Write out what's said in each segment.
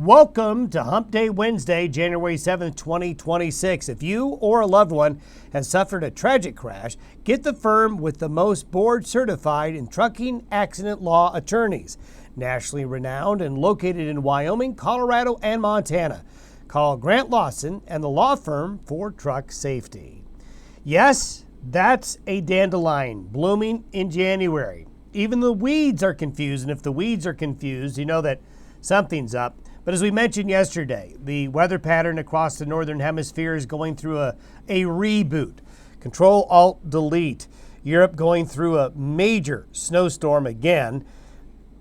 Welcome to Hump Day Wednesday, January 7th, 2026. If you or a loved one has suffered a tragic crash, get the firm with the most board certified in trucking accident law attorneys, nationally renowned and located in Wyoming, Colorado, and Montana. Call Grant Lawson and the law firm for truck safety. Yes, that's a dandelion blooming in January. Even the weeds are confused, and if the weeds are confused, you know that something's up. But as we mentioned yesterday, the weather pattern across the northern hemisphere is going through a reboot. Control-Alt-Delete. Europe going through a major snowstorm again.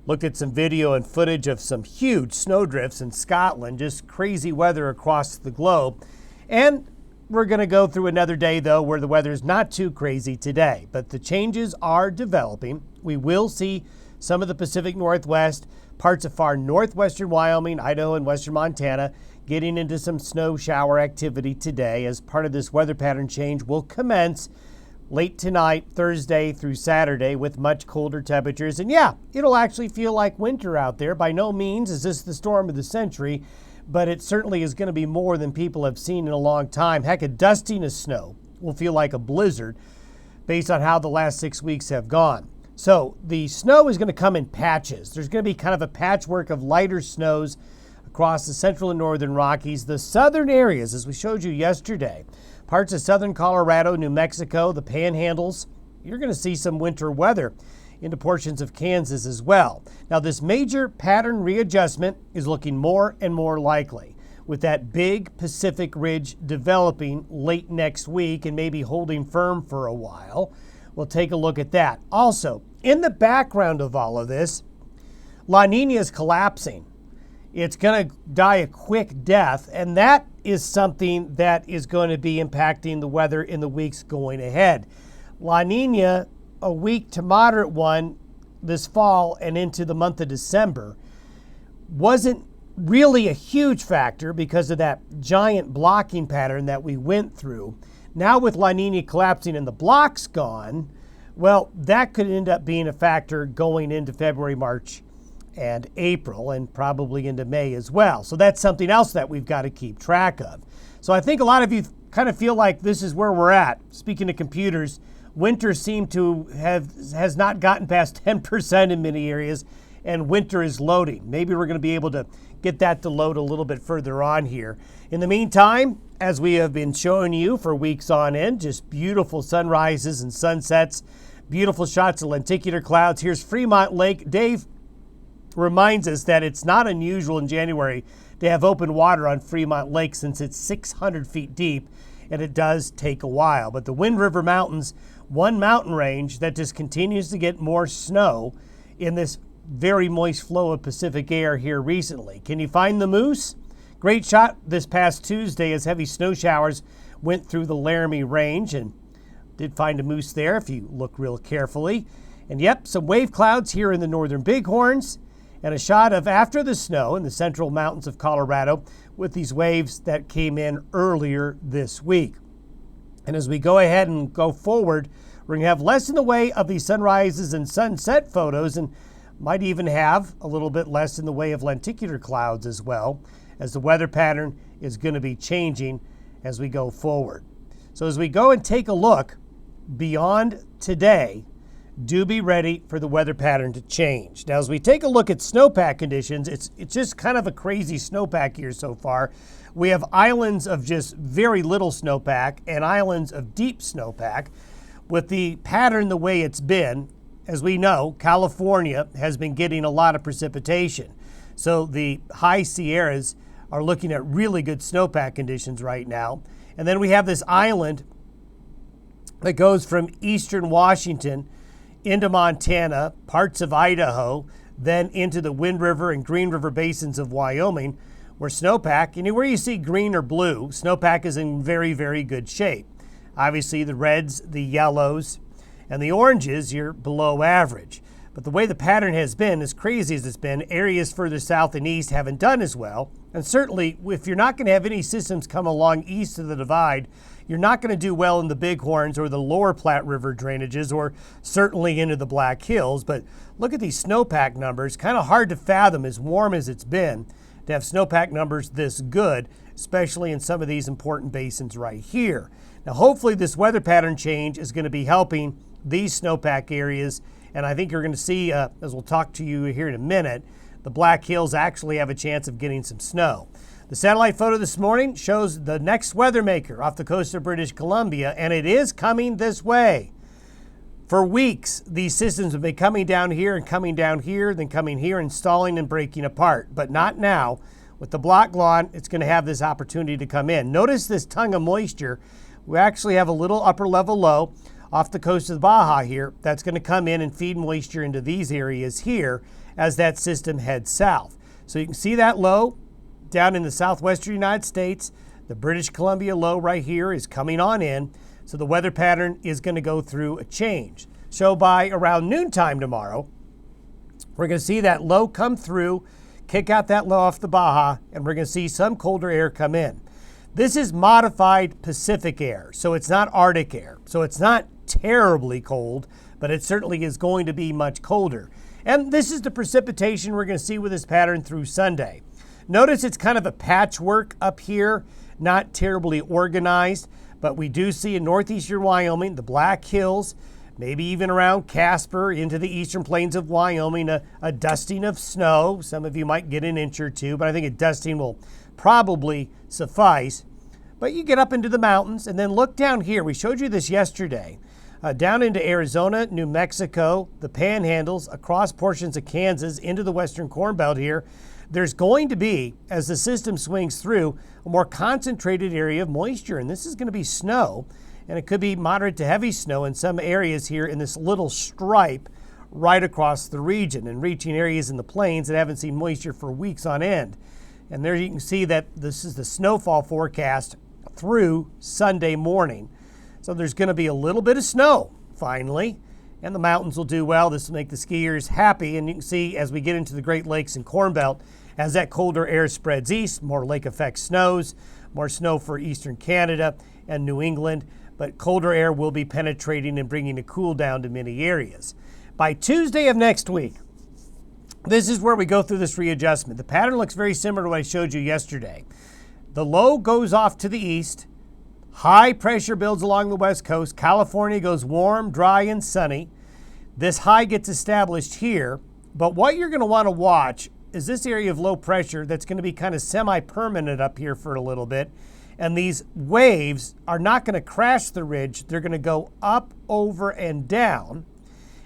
Looked at some video and footage of some huge snowdrifts in Scotland. Just crazy weather across the globe. And we're going to go through another day, though, where the weather is not too crazy today. But the changes are developing. We will see some of the Pacific Northwest, parts of far northwestern Wyoming, Idaho, and western Montana getting into some snow shower activity today as part of this weather pattern change will commence late tonight, Thursday through Saturday, with much colder temperatures. And yeah, it'll actually feel like winter out there. By no means is this the storm of the century, but it certainly is going to be more than people have seen in a long time. Heck, a dusting of snow will feel like a blizzard based on how the last 6 weeks have gone. So the snow is going to come in patches. There's going to be kind of a patchwork of lighter snows across the central and northern Rockies. The southern areas, as we showed you yesterday, parts of southern Colorado, New Mexico, the panhandles, you're going to see some winter weather into portions of Kansas as well. Now, this major pattern readjustment is looking more and more likely, with that big Pacific Ridge developing late next week and maybe holding firm for a while. We'll take a look at that. Also, in the background of all of this, La Nina is collapsing. It's going to die a quick death, and that is something that is going to be impacting the weather in the weeks going ahead. La Nina, a weak to moderate one this fall and into the month of December, wasn't really a huge factor because of that giant blocking pattern that we went through. Now with La Nina collapsing and the blocks gone, well, that could end up being a factor going into February, March, and April, and probably into May as well. So that's something else that we've got to keep track of. So I think a lot of you kind of feel like this is where we're at. Speaking of computers, winter seemed to has not gotten past 10% in many areas, and winter is loading. Maybe we're going to be able to get that to load a little bit further on here. In the meantime, as we have been showing you for weeks on end, just beautiful sunrises and sunsets, beautiful shots of lenticular clouds. Here's Fremont Lake. Dave reminds us that it's not unusual in January to have open water on Fremont Lake since it's 600 feet deep, and it does take a while. But the Wind River Mountains, one mountain range that just continues to get more snow in this very moist flow of Pacific air here recently. Can you find the moose? Great shot this past Tuesday as heavy snow showers went through the Laramie Range, and did find a moose there if you look real carefully. And yep, some wave clouds here in the northern Bighorns, and a shot of after the snow in the central mountains of Colorado with these waves that came in earlier this week. And as we go ahead and go forward, we're going to have less in the way of these sunrises and sunset photos, and might even have a little bit less in the way of lenticular clouds as well, as the weather pattern is going to be changing as we go forward. So as we go and take a look beyond today, do be ready for the weather pattern to change. Now, as we take a look at snowpack conditions, it's just kind of a crazy snowpack here so far. We have islands of just very little snowpack and islands of deep snowpack. With the pattern the way it's been, as we know, California has been getting a lot of precipitation. So the high Sierras are looking at really good snowpack conditions right now. And then we have this island that goes from eastern Washington into Montana, parts of Idaho, then into the Wind River and Green River basins of Wyoming, where snowpack, anywhere you see green or blue, snowpack is in very, very good shape. Obviously, the reds, the yellows, and the oranges, you're below average. But the way the pattern has been, as crazy as it's been, areas further south and east haven't done as well. And certainly, if you're not going to have any systems come along east of the divide, you're not going to do well in the Bighorns or the lower Platte River drainages, or certainly into the Black Hills. But look at these snowpack numbers, kind of hard to fathom as warm as it's been. to have snowpack numbers this good, especially in some of these important basins right here. Now, hopefully this weather pattern change is going to be helping these snowpack areas, and I think you're going to see, as we'll talk to you here in a minute, the Black Hills actually have a chance of getting some snow. The satellite photo this morning shows the next weather maker off the coast of British Columbia, and it is coming this way. For weeks, these systems have been coming down here and coming down here, then coming here and stalling and breaking apart, but not now. With the block lawn, it's going to have this opportunity to come in. Notice this tongue of moisture. We actually have a little upper level low off the coast of Baja here that's going to come in and feed moisture into these areas here as that system heads south. So you can see that low down in the southwestern United States. The British Columbia low right here is coming on in. So the weather pattern is going to go through a change. So by around noontime tomorrow, we're going to see that low come through, kick out that low off the Baja, and we're going to see some colder air come in. This is modified Pacific air, so it's not Arctic air. So it's not terribly cold, but it certainly is going to be much colder. And this is the precipitation we're going to see with this pattern through Sunday. Notice it's kind of a patchwork up here, not terribly organized, but we do see in northeastern Wyoming, the Black Hills, maybe even around Casper into the eastern plains of Wyoming, a dusting of snow. Some of you might get an inch or two, but I think a dusting will probably suffice. But you get up into the mountains and then look down here. We showed you this yesterday. Down into Arizona, New Mexico, the panhandles, across portions of Kansas, into the western Corn Belt here. There's going to be, as the system swings through, a more concentrated area of moisture, and this is going to be snow, and it could be moderate to heavy snow in some areas here in this little stripe right across the region and reaching areas in the plains that haven't seen moisture for weeks on end. And there you can see that this is the snowfall forecast through Sunday morning. So there's going to be a little bit of snow, finally, and the mountains will do well. This will make the skiers happy, and you can see as we get into the Great Lakes and Corn Belt, as that colder air spreads east, more lake effect snows, more snow for eastern Canada and New England, but colder air will be penetrating and bringing a cool down to many areas. By Tuesday of next week, this is where we go through this readjustment. The pattern looks very similar to what I showed you yesterday. The low goes off to the east, high pressure builds along the west coast, California goes warm, dry, and sunny. This high gets established here, but what you're going to want to watch is this area of low pressure that's going to be kind of semi-permanent up here for a little bit. And these waves are not going to crash the ridge. They're going to go up, over, and down.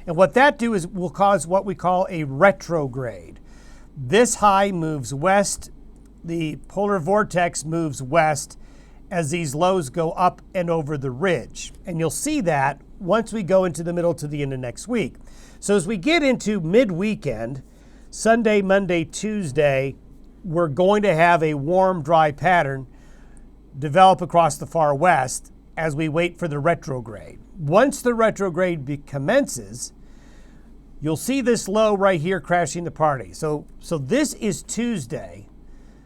And what that do is will cause what we call a retrograde. This high moves west. The polar vortex moves west as these lows go up and over the ridge. And you'll see that once we go into the middle to the end of next week. So as we get into mid-weekend, Sunday, Monday, Tuesday, we're going to have a warm, dry pattern develop across the far west as we wait for the retrograde. Once the retrograde commences, you'll see this low right here crashing the party. So this is Tuesday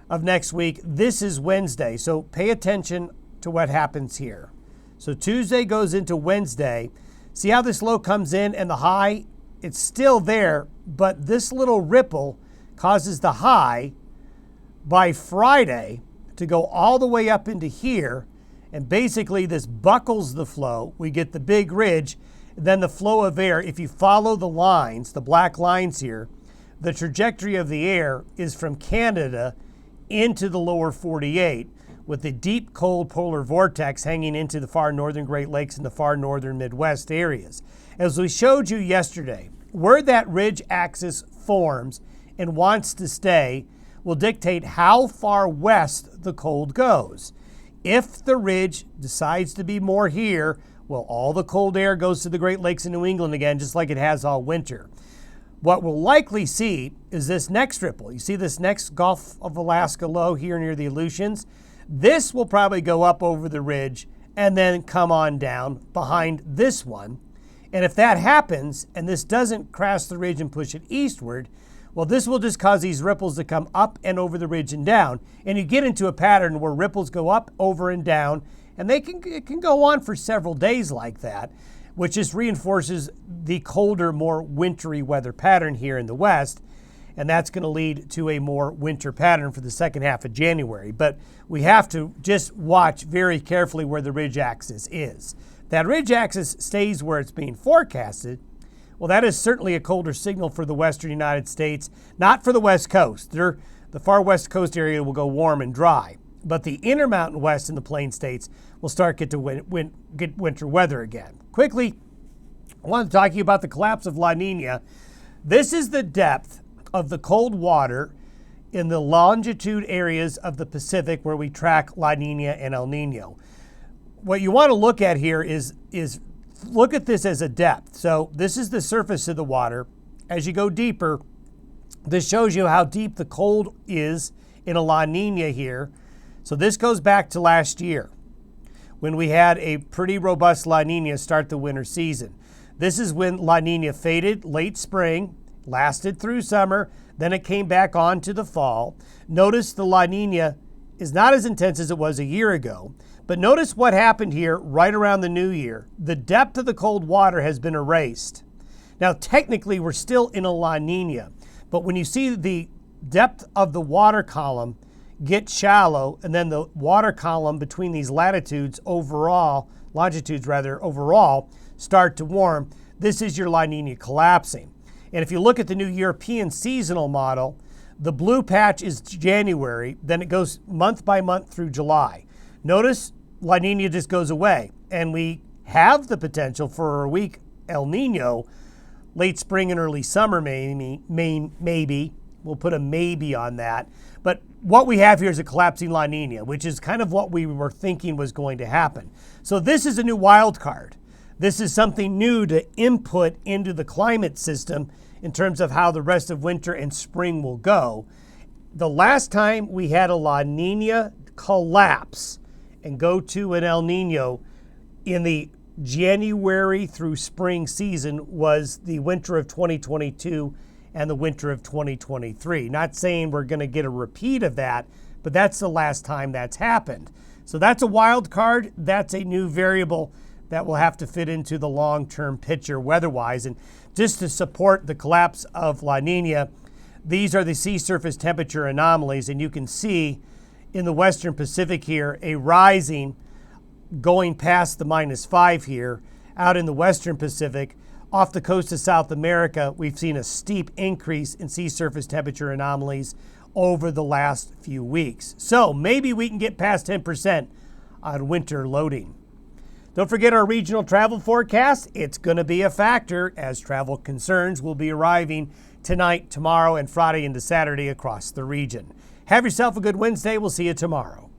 of next week. This is Wednesday. So pay attention to what happens here. So Tuesday goes into Wednesday. See how this low comes in and the high, it's still there, but this little ripple causes the high by Friday to go all the way up into here. And basically this buckles the flow. We get the big ridge, then the flow of air. If you follow the lines, the black lines here, the trajectory of the air is from Canada into the lower 48 with the deep cold polar vortex hanging into the far northern Great Lakes and the far northern Midwest areas. As we showed you yesterday, where that ridge axis forms and wants to stay will dictate how far west the cold goes. If the ridge decides to be more here, well, all the cold air goes to the Great Lakes and New England again, just like it has all winter. What we'll likely see is this next ripple. You see this next Gulf of Alaska low here near the Aleutians? This will probably go up over the ridge and then come on down behind this one. And if that happens, and this doesn't crash the ridge and push it eastward, well, this will just cause these ripples to come up and over the ridge and down. And you get into a pattern where ripples go up, over, and down, and it can go on for several days like that, which just reinforces the colder, more wintry weather pattern here in the West. and that's going to lead to a more winter pattern for the second half of January. But we have to just watch very carefully where the ridge axis is. If that ridge axis stays where it's being forecasted, well, that is certainly a colder signal for the western United States, not for the West Coast. The far West Coast area will go warm and dry, but the Intermountain West and the Plain States will start get winter weather again. Quickly, I want to talk to you about the collapse of La Nina. This is the depth of the cold water in the longitude areas of the Pacific where we track La Nina and El Nino. What you want to look at here is look at this as a depth. So this is the surface of the water. As you go deeper, this shows you how deep the cold is in a La Nina here. So this goes back to last year when we had a pretty robust La Nina start the winter season. This is when La Nina faded late spring, lasted through summer, then it came back on to the fall. Notice the La Nina is not as intense as it was a year ago, but notice what happened here right around the new year. The depth of the cold water has been erased. Now, technically, we're still in a La Nina, but when you see the depth of the water column get shallow, and then the water column between these longitudes overall start to warm, this is your La Nina collapsing. And if you look at the new European seasonal model, the blue patch is January, then it goes month by month through July. Notice La Nina just goes away, and we have the potential for a weak El Nino, late spring and early summer maybe. We'll put a maybe on that. But what we have here is a collapsing La Nina, which is kind of what we were thinking was going to happen. So this is a new wild card. This is something new to input into the climate system in terms of how the rest of winter and spring will go. The last time we had a La Nina collapse and go to an El Nino in the January through spring season was the winter of 2022 and the winter of 2023. Not saying we're going to get a repeat of that, but that's the last time that's happened. So that's a wild card. That's a new variable that will have to fit into the long-term picture weather-wise. And just to support the collapse of La Nina, these are the sea surface temperature anomalies, and you can see in the Western Pacific here a rising going past the -5 here. Out in the Western Pacific, off the coast of South America, we've seen a steep increase in sea surface temperature anomalies over the last few weeks. So maybe we can get past 10% on winter loading. Don't forget our regional travel forecast. It's going to be a factor as travel concerns will be arriving tonight, tomorrow, and Friday into Saturday across the region. Have yourself a good Wednesday. We'll see you tomorrow.